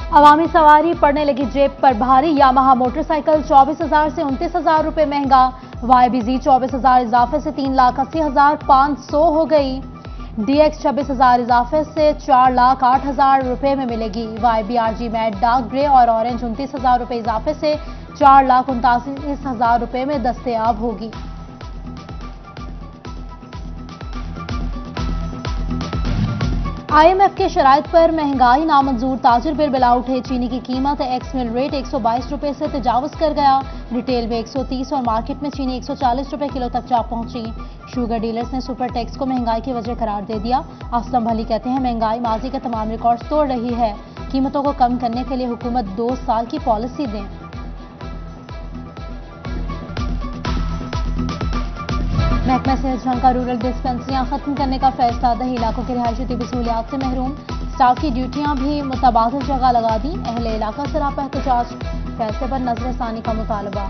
अवामी सवारी पड़ने लगी जेब पर भारी। यामाहा मोटरसाइकिल 24,000 से 29,000 रुपए महंगा। YBZ 24,000 इजाफे से 3,80,500 हो गई। DX 26,000 इजाफे से 4,08,000 रुपए में मिलेगी। YBRG मैट डार्क ग्रे और ऑरेंज 29,000 रुपए इजाफे से 4,39,000 रुपए में दस्तयाब होगी। IMF के शराइत पर महंगाई नामंजूर, ताजिर बिल बिला उठे। चीनी की कीमत एक्स मिल रेट 122 रुपए से तजावज कर गया। रिटेल में 130 और मार्केट में चीनी 140 रुपए किलो तक जा पहुंची। शुगर डीलर्स ने सुपर टैक्स को महंगाई की वजह करार दे दिया। असलम भली कहते हैं महंगाई माजी के तमाम रिकॉर्ड तोड़ रही है। कीमतों को कम करने के लिए हुकूमत 2 साल की पॉलिसी दें। महकमा सेहत जहां का रूरल डिस्पेंसरियां खत्म करने का फैसला। दही इलाकों के रिहायशी तिबी सहूलियात से महरूम, स्टाफ की ड्यूटियां भी मुतबादिल जगह लगा दी। अहले इलाका सरापा एहतजाज, फैसले पर नजरसानी का मुतालबा।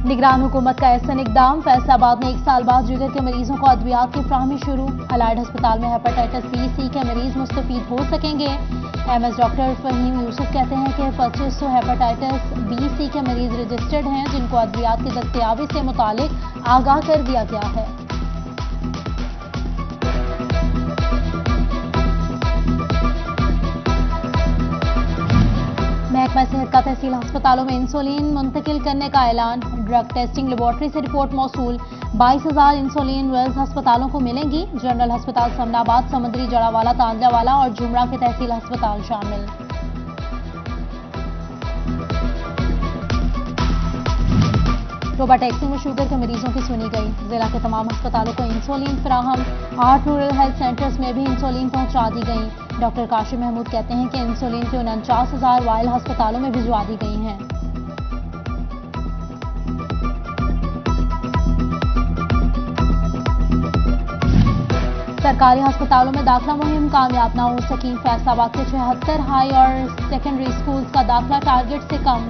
निगरान हुकूमत का ऐसा इकदाम, फैसलाबाद में 1 साल बाद जिगर के मरीजों को अद्वियात की फ्राहमी शुरू। अलाइड अस्पताल में हेपेटाइटिस B-C के मरीज मुस्तफीद हो सकेंगे। MS डॉक्टर फहीम यूसुफ कहते हैं कि 2500 हेपेटाइटिस B-C के मरीज रजिस्टर्ड हैं जिनको अद्वियात की दस्तयाबी से मुतालिक आगाह कर दिया गया है। महकमा सेहत का तहसील अस्पतालों में इंसुलिन मुंतकिल करने का ऐलान। ड्रग टेस्टिंग लेबोरेटरी से रिपोर्ट मौसूल। 22,000 इंसुलिन वेल्स अस्पतालों को मिलेंगी। जनरल अस्पताल समनाबाद, समंदरी, जड़ावाला, तांजावाला और जुमरा के तहसील अस्पताल शामिल। टोबा टैक्सी में शुगर के मरीजों की सुनी गई। जिला के तमाम अस्पतालों को इंसुलिन फराहम। 8 रूरल हेल्थ सेंटर्स में भी इंसुलिन पहुंचा दी गई। डॉक्टर काशिम महमूद कहते हैं कि इंसुलिन की 49,000 वायल अस्पतालों में भिजवा दी गई हैं। सरकारी अस्पतालों में दाखिला मुहिम कामयाब न हो सकी। फैसलाबाद के 76 हाई और सेकेंडरी स्कूल्स का दाखिला टारगेट से कम।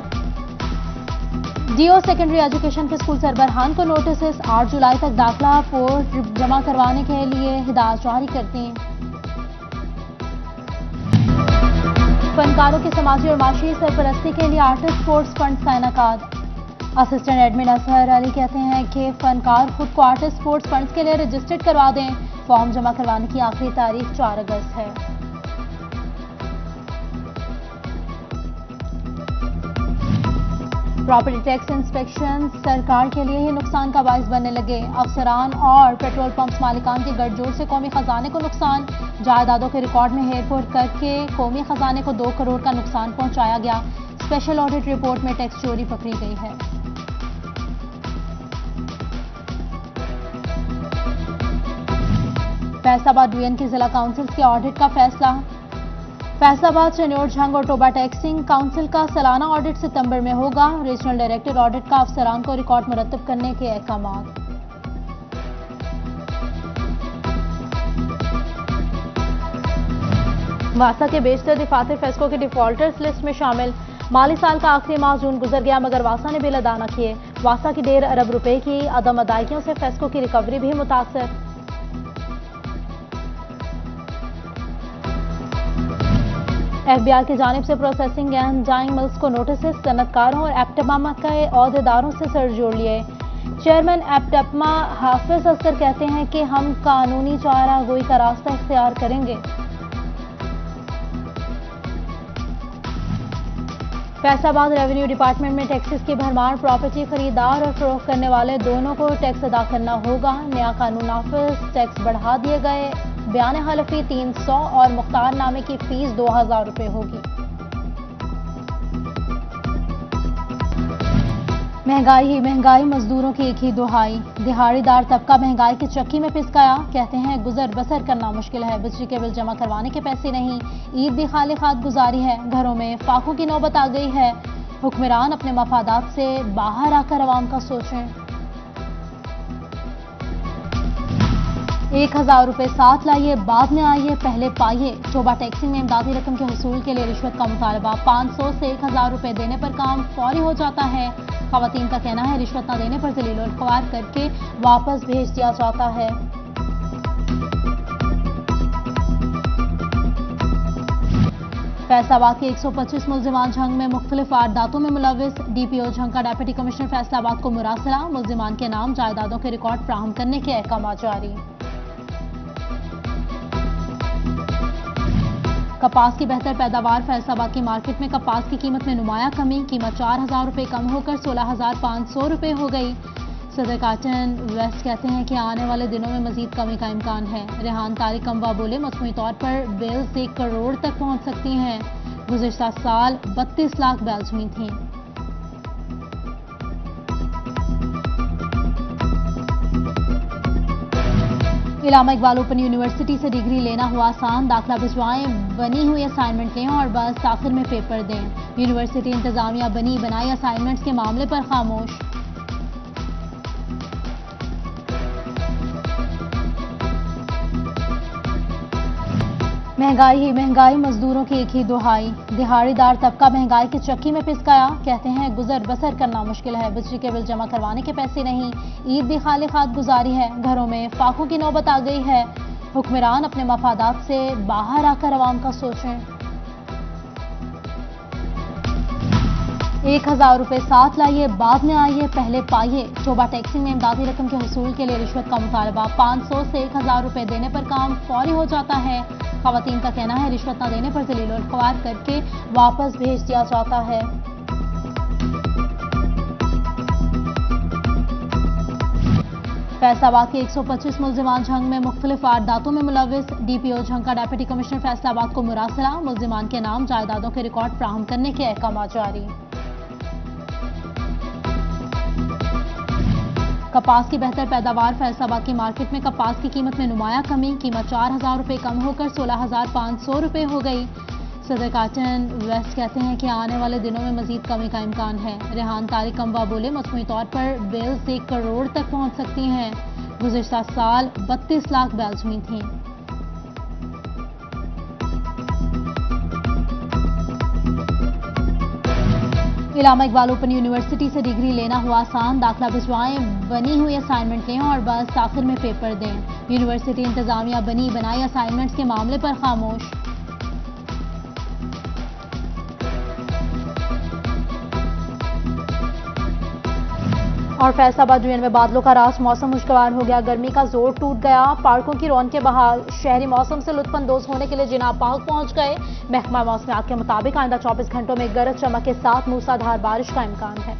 DO सेकेंडरी एजुकेशन के स्कूल सरबराहान को नोटिस 8 जुलाई तक दाखिला पोर्ट जमा करवाने के लिए हिदायत जारी करती हैं। फनकारों की समाजी और माशी सरपरस्ती के लिए आर्टिस्ट स्पोर्ट्स फंड का इनेकाद। असिस्टेंट एडमिन असहर अली कहते हैं कि फनकार खुद को आर्टिस्ट स्पोर्ट्स फंड्स के लिए रजिस्टर्ड करवा दें। फॉर्म जमा करवाने की आखिरी तारीख 4 अगस्त है। प्रॉपर्टी टैक्स इंस्पेक्शन सरकार के लिए ही नुकसान का बायस बनने लगे। अफसरान और पेट्रोल पंप्स मालिकान के गठजोड़ से कौमी खजाने को नुकसान। जायदादों के रिकॉर्ड में हेरफेर करके कौमी खजाने को 2 करोड़ का नुकसान पहुंचाया गया। स्पेशल ऑडिट रिपोर्ट में टैक्स चोरी पकड़ी गई है। फैसलाबाद डिवीजन की जिला काउंसिल के ऑडिट का फैसला। फैसलाबाद, चन्योर, झंग और टोबा टैक्सिंग काउंसिल का सालाना ऑडिट सितंबर में होगा। रीजनल डायरेक्टर ऑडिट का अफसरान को रिकॉर्ड मुरतब करने के अहकाम। वासा के बेशतर दिफातर फेस्को के डिफॉल्टर्स लिस्ट में शामिल। माली साल का आखिरी माह जून गुजर गया मगर वासा ने बिल अदा न किए। वासा की 1.5 अरब रुपए की अदम अदायगियों से फेस्को की रिकवरी भी मुतासर। FBI की जानिब से प्रोसेसिंग एंड डाइंग मिल्स को नोटिस, सनतकारों और एप्टमा के अहदेदारों से सर जोड़ लिए। चेयरमैन एप्टमा हाफिज असगर कहते हैं कि हम कानूनी चारागोई का रास्ता इख्तियार करेंगे। फैसलाबाद रेवेन्यू डिपार्टमेंट में टैक्सेस की भरमार। प्रॉपर्टी खरीदार और फरोख्त करने वाले दोनों को टैक्स अदा करना होगा। नया कानून नाफिज, टैक्स बढ़ा दिए गए। बयान हलफी 300 और मुख्तारनामे की फीस 2,000 रुपए होगी। महंगाई ही महंगाई, मजदूरों की एक ही दुहाई। दिहाड़ीदार तबका महंगाई की चक्की में पिस गया। कहते हैं गुजर बसर करना मुश्किल है। बिजली के बिल जमा करवाने के पैसे नहीं। ईद भी खाली खात गुजारी है। घरों में फाकों की नौबत आ गई है। हुक्मरान अपने मफादात से बाहर आकर आवाम का सोचें। 1,000 रुपए साथ लाइए, बाद में आइए, पहले पाइए। टोबा टैक्सी में इमदादी रकम के हसूल के लिए रिश्वत का मुतालबा। 500 से 1,000 रुपए देने पर काम फौरी हो जाता है। खवातीन का कहना है रिश्वत न देने पर जलील और ख्वार करके वापस भेज दिया जाता है। फैसलाबाद के 125 मुल्जिमान झंग में मुख्तलिफ वारदातों में मुलविस। डीपीओ झंग का डिप्टी कमिश्नर फैसलाबाद को मुरासला। मुल्जिमान के नाम जायदादों के रिकॉर्ड फ्राहम करने के अहकाम जारी। कपास की बेहतर पैदावार। फैसलाबाद की मार्केट में कपास की कीमत में नुमाया कमी। कीमत 4,000 रुपये कम होकर 16,500 रुपये हो गई। सदर काटन वेस्ट कहते हैं कि आने वाले दिनों में मजीद कमी का इम्कान है। रेहान तारिक अम्बा बोले मजमूई तौर पर बेल्स 1 करोड़ तक पहुंच सकती हैं। गुज़िश्ता साल 32 लाख बेल्स हुई थी। इलामा इकबाल ओपन यूनिवर्सिटी से डिग्री लेना हुआ आसान। दाखिला भिजवाएं, बनी हुई असाइनमेंट लें और बस आखिर में पेपर दें। यूनिवर्सिटी इंतजामिया बनी बनाई असाइनमेंट्स के मामले पर खामोश। महंगाई ही महंगाई, मजदूरों की एक ही दुहाई। दिहाड़ीदार तबका महंगाई की चक्की में पिस गया। कहते हैं गुजर बसर करना मुश्किल है। बिजली के बिल जमा करवाने के पैसे नहीं। ईद भी खाली खाद गुजारी है। घरों में फाकों की नौबत आ गई है। हुक्मरान अपने मफादात से बाहर आकर अवाम का सोचें। 1,000 रुपये साथ लाइए, बाद में आइए, पहले पाइए। टोबा टैक्सी में इमदादी रकम के हसूल के लिए रिश्वत का मुतालबा। 500 से 1,000 रुपये देने पर काम फौरी हो जाता है। खवातीन का कहना है रिश्वत न देने पर जलील और ख्वार करके वापस भेज दिया जाता है। फैसलाबाद के 125 मुल्जिमान झंग में मुख्तलिफ वारदातों में मुलविस। डीपीओ झंग का डिप्टी कमिश्नर फैसलाबाद को मुरासला। मुल्जिमान के नाम जायदादों के रिकॉर्ड फ्राहम करने के अहकाम जारी। कपास की बेहतर पैदावार। फैसलाबाद की मार्केट में कपास की कीमत में नुमाया कमी। कीमत 4,000 रुपये कम होकर 16,500 रुपये हो गई। सदर काटन वेस्ट कहते हैं कि आने वाले दिनों में मजीद कमी का इम्कान है। रेहान तारिक अम्बा बोले मजमूई तौर पर बेल्स 1 करोड़ तक पहुंच सकती हैं। गुज़िश्ता साल 32 लाख बेल्स हुई थी। इलामा इकबाल ओपन यूनिवर्सिटी से डिग्री लेना हुआ आसान। दाखिला भिजवाएं, बनी हुई असाइनमेंट लें और बस आखिर में पेपर दें। यूनिवर्सिटी इंतजामिया बनी बनाई असाइनमेंट्स के मामले पर खामोश। और फैसलाबाद यूनियन में बादलों का रास। मौसम खुशगवार हो गया। गर्मी का जोर टूट गया। पार्कों की रौनकें बहाल। शहरी मौसम से लुत्फानंदोज होने के लिए जिनाब पार्क पहुंच गए। महकमा मौसमियात के मुताबिक आइंदा 24 घंटों में गरज चमक के साथ मूसलाधार बारिश का इम्कान है।